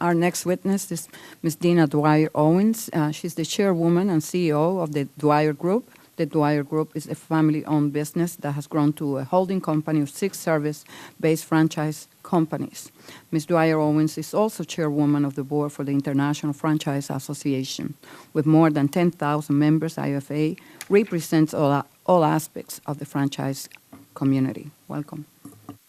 Our next witness is Ms. Dina Dwyer-Owens. She's the chairwoman and CEO of the Dwyer Group. The Dwyer Group is a family-owned business that has grown to a holding company of 6 service-based franchise companies. Ms. Dwyer-Owens is also chairwoman of the board for the International Franchise Association. With more than 10,000 members, IFA represents all aspects of the franchise community. Welcome.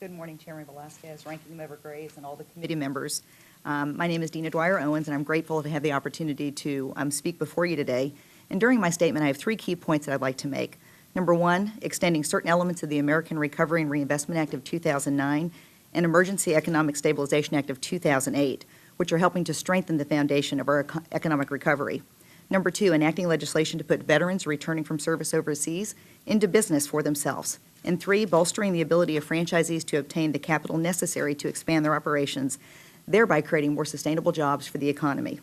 Good morning, Chairman Velasquez, Ranking Member Graves, and all the committee members. My name is Dina Dwyer-Owens, and I'm grateful to have the opportunity to speak before you today. And during my statement, I have 3 key points that I'd like to make. Number 1, extending certain elements of the American Recovery and Reinvestment Act of 2009 and Emergency Economic Stabilization Act of 2008, which are helping to strengthen the foundation of our economic recovery. Number 2, enacting legislation to put veterans returning from service overseas into business for themselves. And 3, bolstering the ability of franchisees to obtain the capital necessary to expand their operations, thereby creating more sustainable jobs for the economy.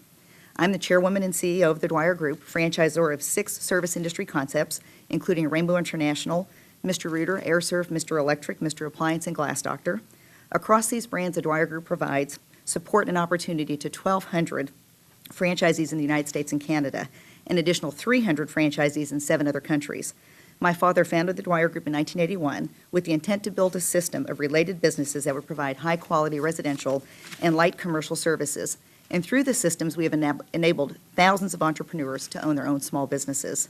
I'm the chairwoman and CEO of the Dwyer Group, franchisor of 6 service industry concepts, including Rainbow International, Mr. Rooter, AirServe, Mr. Electric, Mr. Appliance, and Glass Doctor. Across these brands, the Dwyer Group provides support and opportunity to 1,200 franchisees in the United States and Canada, an additional 300 franchisees in 7 other countries. My father founded the Dwyer Group in 1981 with the intent to build a system of related businesses that would provide high-quality residential and light commercial services. And through the systems, we have enabled thousands of entrepreneurs to own their own small businesses.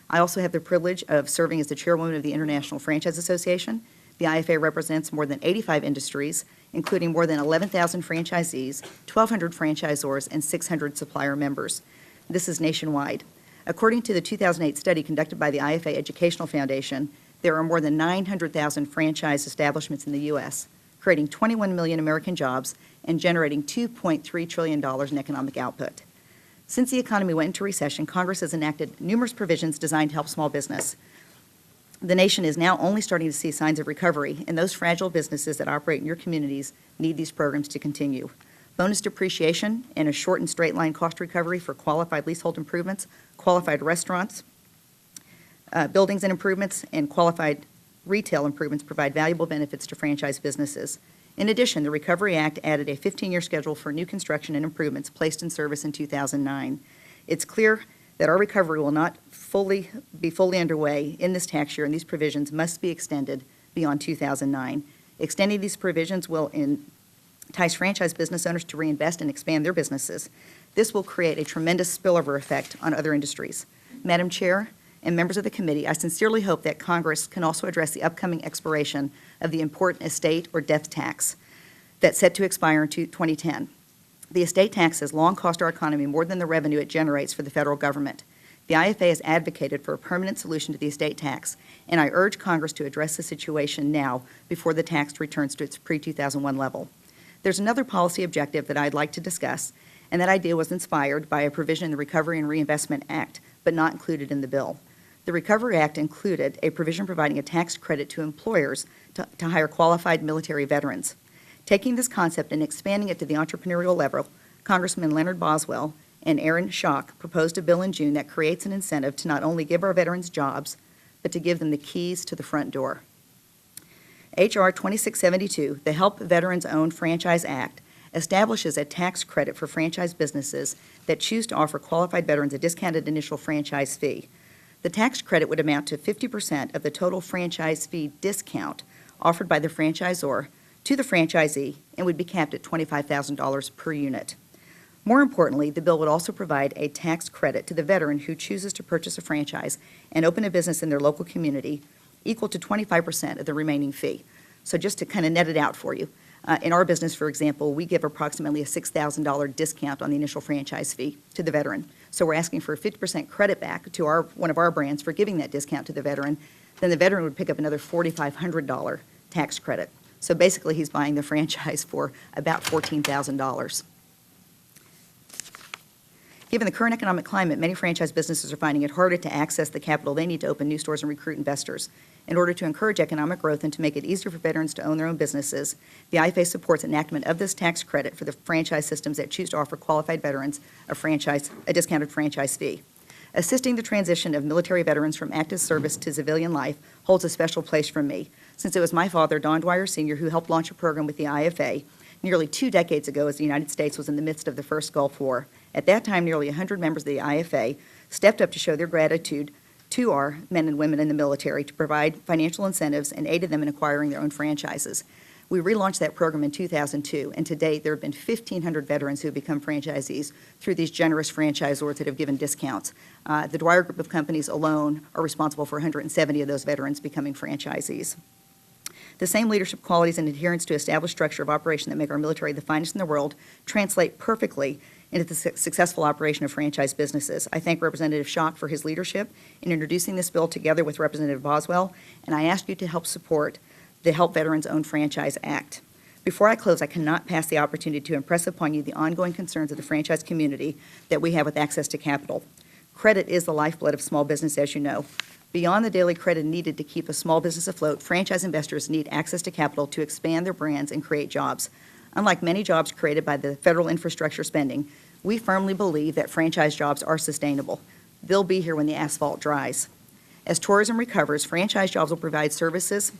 I also have the privilege of serving as the chairwoman of the International Franchise Association. The IFA represents more than 85 industries, including more than 11,000 franchisees, 1,200 franchisors, and 600 supplier members. This is nationwide. According to the 2008 study conducted by the IFA Educational Foundation, there are more than 900,000 franchise establishments in the U.S., creating 21 million American jobs and generating $2.3 trillion in economic output. Since the economy went into recession, Congress has enacted numerous provisions designed to help small business. The nation is now only starting to see signs of recovery, and those fragile businesses that operate in your communities need these programs to continue. Bonus depreciation and a shortened straight-line cost recovery for qualified leasehold improvements, qualified restaurants, buildings and improvements, and qualified retail improvements provide valuable benefits to franchise businesses. In addition, the Recovery Act added a 15-year schedule for new construction and improvements placed in service in 2009. It's clear that our recovery will not be fully underway in this tax year, and these provisions must be extended beyond 2009. Extending these provisions will entice franchise business owners to reinvest and expand their businesses. This will create a tremendous spillover effect on other industries. Madam Chair and members of the committee, I sincerely hope that Congress can also address the upcoming expiration of the important estate or death tax that's set to expire in 2010. The estate tax has long cost our economy more than the revenue it generates for the federal government. The IFA has advocated for a permanent solution to the estate tax, and I urge Congress to address the situation now before the tax returns to its pre-2001 level. There's another policy objective that I'd like to discuss, and that idea was inspired by a provision in the Recovery and Reinvestment Act, but not included in the bill. The Recovery Act included a provision providing a tax credit to employers to hire qualified military veterans. Taking this concept and expanding it to the entrepreneurial level, Congressman Leonard Boswell and Aaron Schock proposed a bill in June that creates an incentive to not only give our veterans jobs, but to give them the keys to the front door. H.R. 2672, the Help Veterans Own Franchise Act, establishes a tax credit for franchise businesses that choose to offer qualified veterans a discounted initial franchise fee. The tax credit would amount to 50% of the total franchise fee discount offered by the franchisor to the franchisee and would be capped at $25,000 per unit. More importantly, the bill would also provide a tax credit to the veteran who chooses to purchase a franchise and open a business in their local community equal to 25% of the remaining fee. So just to kind of net it out for you, in our business, for example, we give approximately a $6,000 discount on the initial franchise fee to the veteran. So we're asking for a 50% credit back to one of our brands for giving that discount to the veteran. Then the veteran would pick up another $4,500 tax credit. So basically, he's buying the franchise for about $14,000. Given the current economic climate, many franchise businesses are finding it harder to access the capital they need to open new stores and recruit investors. In order to encourage economic growth and to make it easier for veterans to own their own businesses, the IFA supports enactment of this tax credit for the franchise systems that choose to offer qualified veterans a discounted franchise fee. Assisting the transition of military veterans from active service to civilian life holds a special place for me, since it was my father, Don Dwyer Sr., who helped launch a program with the IFA nearly 2 decades ago as the United States was in the midst of the first Gulf War. At that time, nearly 100 members of the IFA stepped up to show their gratitude to our men and women in the military to provide financial incentives and aided them in acquiring their own franchises. We relaunched that program in 2002, and to date, there have been 1,500 veterans who have become franchisees through these generous franchisors that have given discounts. The Dwyer Group of companies alone are responsible for 170 of those veterans becoming franchisees. The same leadership qualities and adherence to established structure of operation that make our military the finest in the world translate perfectly into the successful operation of franchise businesses. I thank Representative Schock for his leadership in introducing this bill together with Representative Boswell, and I ask you to help support the Help Veterans Own Franchise Act. Before I close, I cannot pass the opportunity to impress upon you the ongoing concerns of the franchise community that we have with access to capital. Credit is the lifeblood of small business, as you know. Beyond the daily credit needed to keep a small business afloat, franchise investors need access to capital to expand their brands and create jobs. Unlike many jobs created by the federal infrastructure spending, we firmly believe that franchise jobs are sustainable. They'll be here when the asphalt dries. As tourism recovers, franchise jobs will provide services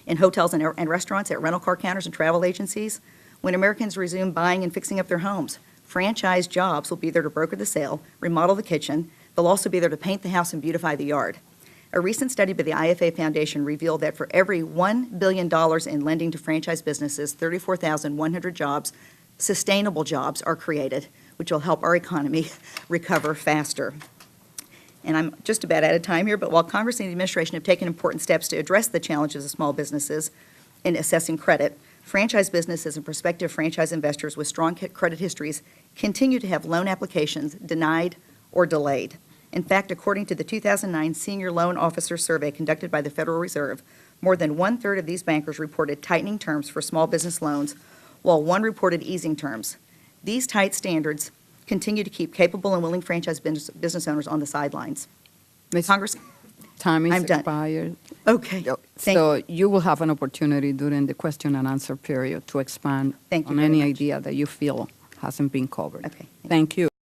in hotels and restaurants, at rental car counters and travel agencies. When Americans resume buying and fixing up their homes, franchise jobs will be there to broker the sale, remodel the kitchen. They'll also be there to paint the house and beautify the yard. A recent study by the IFA Foundation revealed that for every $1 billion in lending to franchise businesses, 34,100 jobs, sustainable jobs, are created, which will help our economy recover faster. And I'm just about out of time here, but while Congress and the administration have taken important steps to address the challenges of small businesses in assessing credit, franchise businesses and prospective franchise investors with strong credit histories continue to have loan applications denied or delayed. In fact, according to the 2009 Senior Loan Officer Survey conducted by the Federal Reserve, more than one-third of these bankers reported tightening terms for small business loans, while one reported easing terms. These tight standards continue to keep capable and willing franchise business owners on the sidelines. Ms. Congress, Time is I'm done. expired. okay. Thank So you will have an opportunity during the question and answer period to expand Thank you on very any much. idea that you feel hasn't been covered. Okay. Thank you.